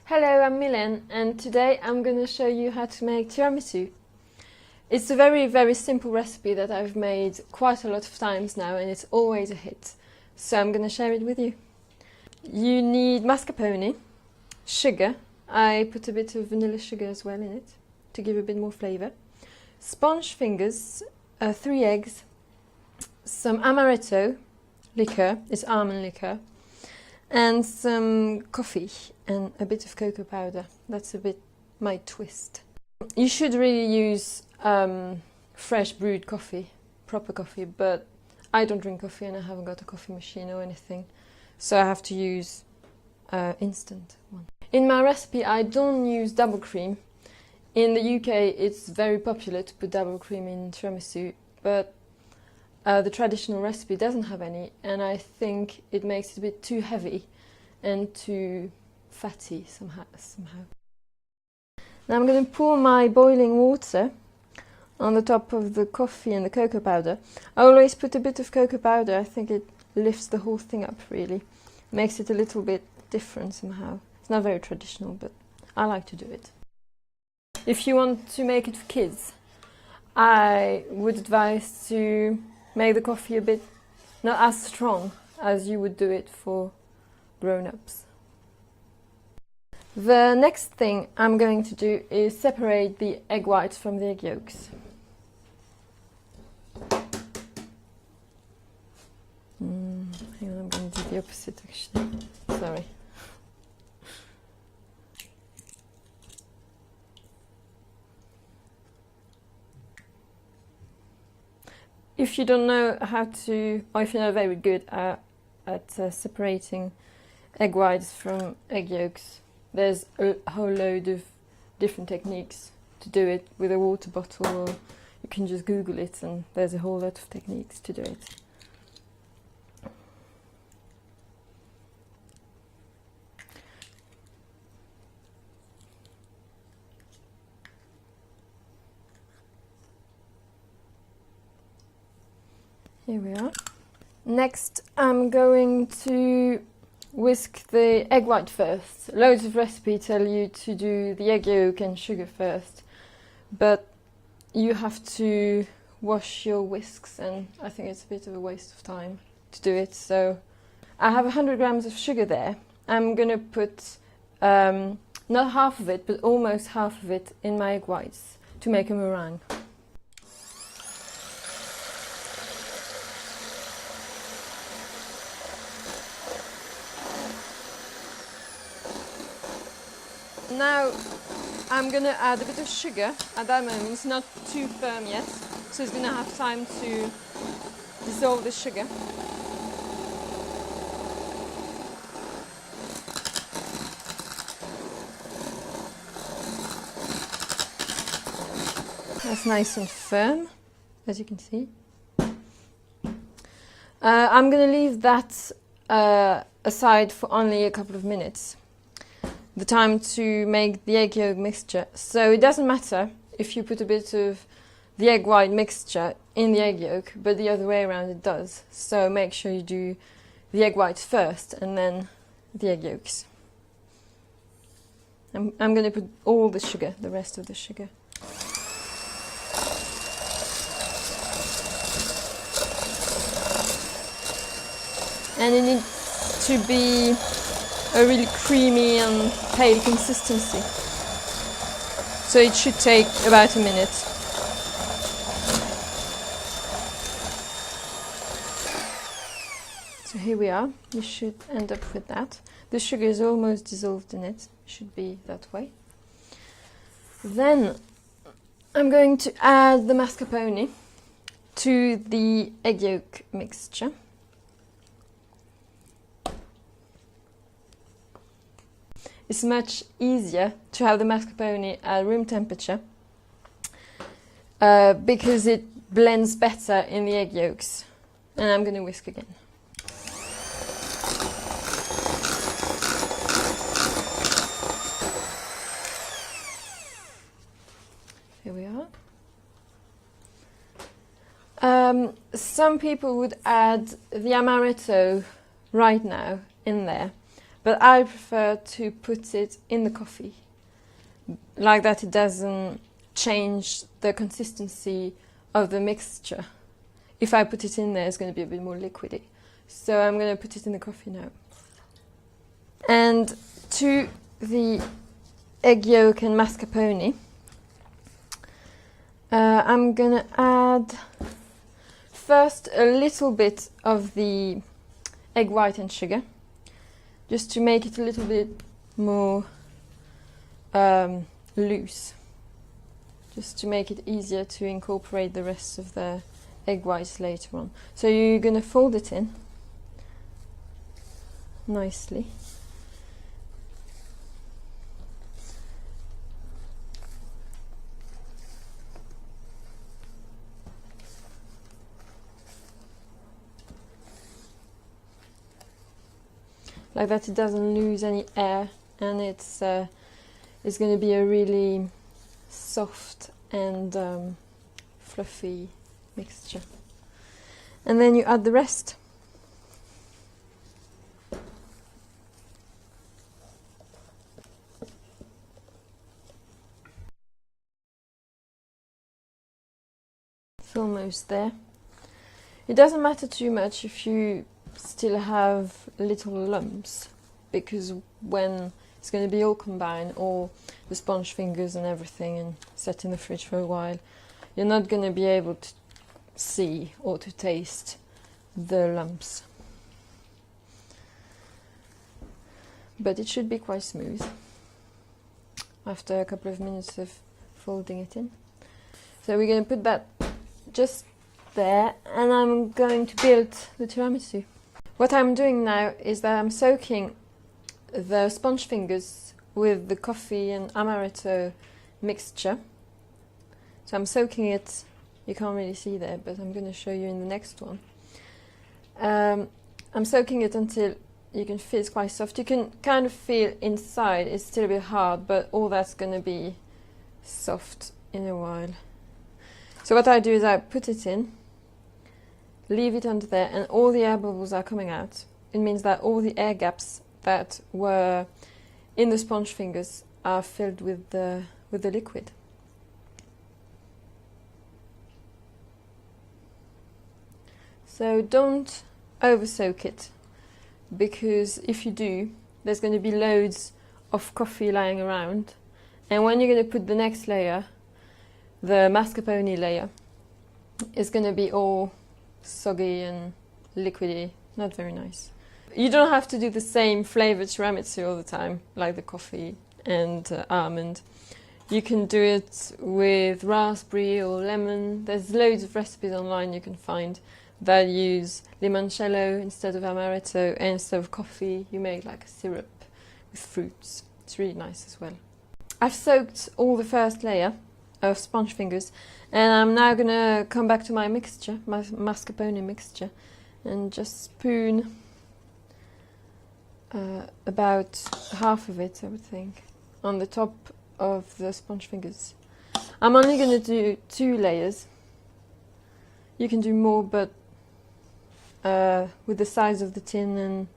Hello, I'm Mylene, and today I'm going to show you how to make tiramisu. It's a very simple recipe that I've made quite a lot of times now, and it's always a hit. So I'm going to share it with you. You need mascarpone, sugar. I put a bit of vanilla sugar as well in it to give a bit more flavour. Sponge fingers, 3 eggs, some amaretto liqueur, it's almond liqueur, and some coffee and a bit of cocoa powder. That's a bit my twist. You should really use fresh brewed coffee, proper coffee, but I don't drink coffee and I haven't got a coffee machine or anything, so I have to use instant one. In my recipe I don't use double cream. In the UK it's very popular to put double cream in tiramisu, but the traditional recipe doesn't have any, and I think it makes it a bit too heavy and too fatty somehow. Now I'm going to pour my boiling water on the top of the coffee and the cocoa powder. I always put a bit of cocoa powder. I think it lifts the whole thing up really. Makes it a little bit different somehow. It's not very traditional, but I like to do it. If you want to make it for kids, I would advise to make the coffee a bit not as strong as you would do it for grown-ups. The next thing I'm going to do is separate the egg whites from the egg yolks. Hang on, I'm going to do the opposite actually. Sorry. If you don't know how to, or if you're not very good at separating egg whites from egg yolks, there's a whole load of different techniques to do it with a water bottle, or you can just Google it and there's a whole lot of techniques to do it. Here we are. Next I'm going to whisk the egg white first. Loads of recipes tell you to do the egg yolk and sugar first, but you have to wash your whisks and I think it's a bit of a waste of time to do it. So I have 100 grams of sugar there. I'm going to put not half of it, but almost half of it in my egg whites to make a meringue. Now I'm going to add a bit of sugar at that moment. It's not too firm yet, so it's going to have time to dissolve the sugar. That's nice and firm, as you can see. I'm going to leave that aside for only a couple of minutes. The time to make the egg yolk mixture. So it doesn't matter if you put a bit of the egg white mixture in the egg yolk, but the other way around it does. So make sure you do the egg whites first and then the egg yolks. I'm going to put all the sugar, the rest of the sugar. And it needs to be a really creamy and pale consistency. So it should take about a minute. So here we are. You should end up with that. The sugar is almost dissolved in it. Should be that way. Then I'm going to add the mascarpone to the egg yolk mixture. It's much easier to have the mascarpone at room temperature because it blends better in the egg yolks. And I'm going to whisk again. Here we are. Some people would add the amaretto right now in there. but I prefer to put it in the coffee. Like that it doesn't change the consistency of the mixture. If I put it in there, it's going to be a bit more liquidy. So I'm going to put it in the coffee now. And to the egg yolk and mascarpone, I'm going to add first a little bit of the egg white and sugar, just to make it a little bit more loose, just to make it easier to incorporate the rest of the egg whites later on. So you're going to fold it in nicely. Like that it doesn't lose any air, and it's going to be a really soft and fluffy mixture. And then you add the rest. It's almost there. It doesn't matter too much if you still have little lumps, because when it's going to be all combined, all the sponge fingers and everything, and set in the fridge for a while, you're not going to be able to see or to taste the lumps. But it should be quite smooth after a couple of minutes of folding it in. So we're going to put that just there, and I'm going to build the tiramisu. What I'm doing now is that I'm soaking the sponge fingers with the coffee and amaretto mixture. So I'm soaking it, you can't really see there, but I'm going to show you in the next one. I'm soaking it until you can feel it's quite soft. You can kind of feel inside it's still a bit hard, but all that's going to be soft in a while. So what I do is I put it in, leave it under there, and all the air bubbles are coming out. It means that all the air gaps that were in the sponge fingers are filled with the liquid. So don't over soak it, because if you do, there's going to be loads of coffee lying around, and when you're going to put the next layer, the mascarpone layer, it's going to be all soggy and liquidy, not very nice. You don't have to do the same flavoured tiramisu all the time, like the coffee and almond. You can do it with raspberry or lemon. There's loads of recipes online you can find that use limoncello instead of amaretto, and instead of coffee you make like a syrup with fruits. It's really nice as well. I've soaked all the first layer of sponge fingers, and I'm now going to come back to my mixture, my mascarpone mixture, and just spoon about half of it, I would think, on the top of the sponge fingers. I'm only going to do 2 layers. You can do more, but with the size of the tin and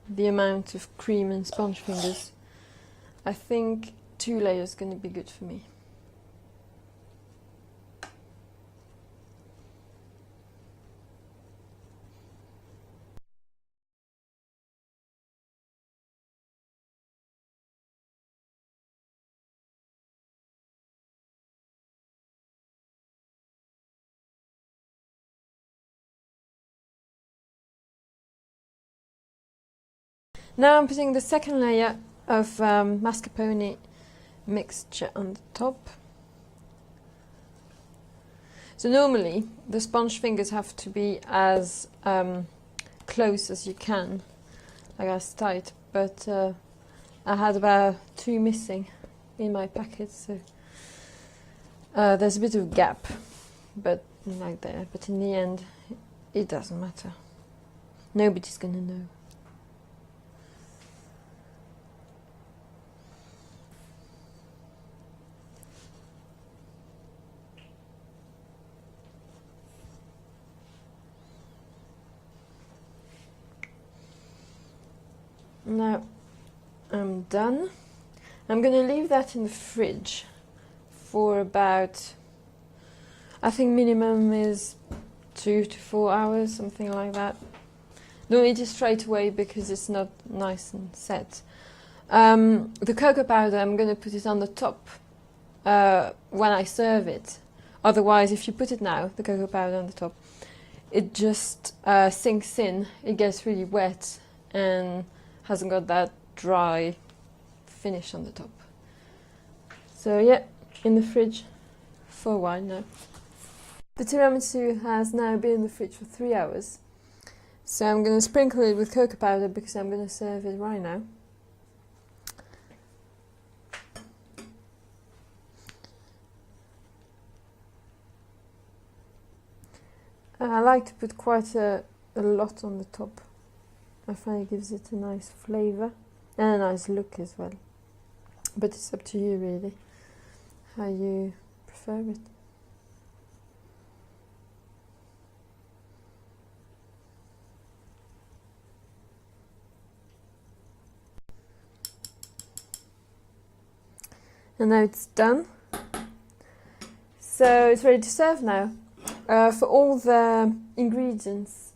the amount of cream and sponge fingers, I think 2 layers is going to be good for me. Now I'm putting the second layer of mascarpone mixture on the top. So normally the sponge fingers have to be as close as you can, like as tight, but I had about 2 missing in my packet, so there's a bit of gap, but like there. But in the end, it doesn't matter. Nobody's gonna know. Now I'm done. I'm going to leave that in the fridge for about, I think minimum is 2 to 4 hours, something like that. Don't eat it straight away because it's not nice and set. The cocoa powder, I'm going to put it on the top when I serve it. Otherwise, if you put it now, the cocoa powder on the top, it just sinks in, it gets really wet and hasn't got that dry finish on the top. So yeah, in the fridge for a while now. The tiramisu has now been in the fridge for 3 hours. So I'm going to sprinkle it with cocoa powder because I'm going to serve it right now. I like to put quite a lot on the top. I find it gives it a nice flavour and a nice look as well. But it's up to you really, how you prefer it. And now it's done. So it's ready to serve now. For all the ingredients,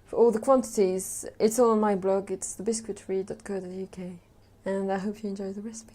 for all the quantities, it's all on my blog. It's thebiscuitery.co.uk, and I hope you enjoy the recipe.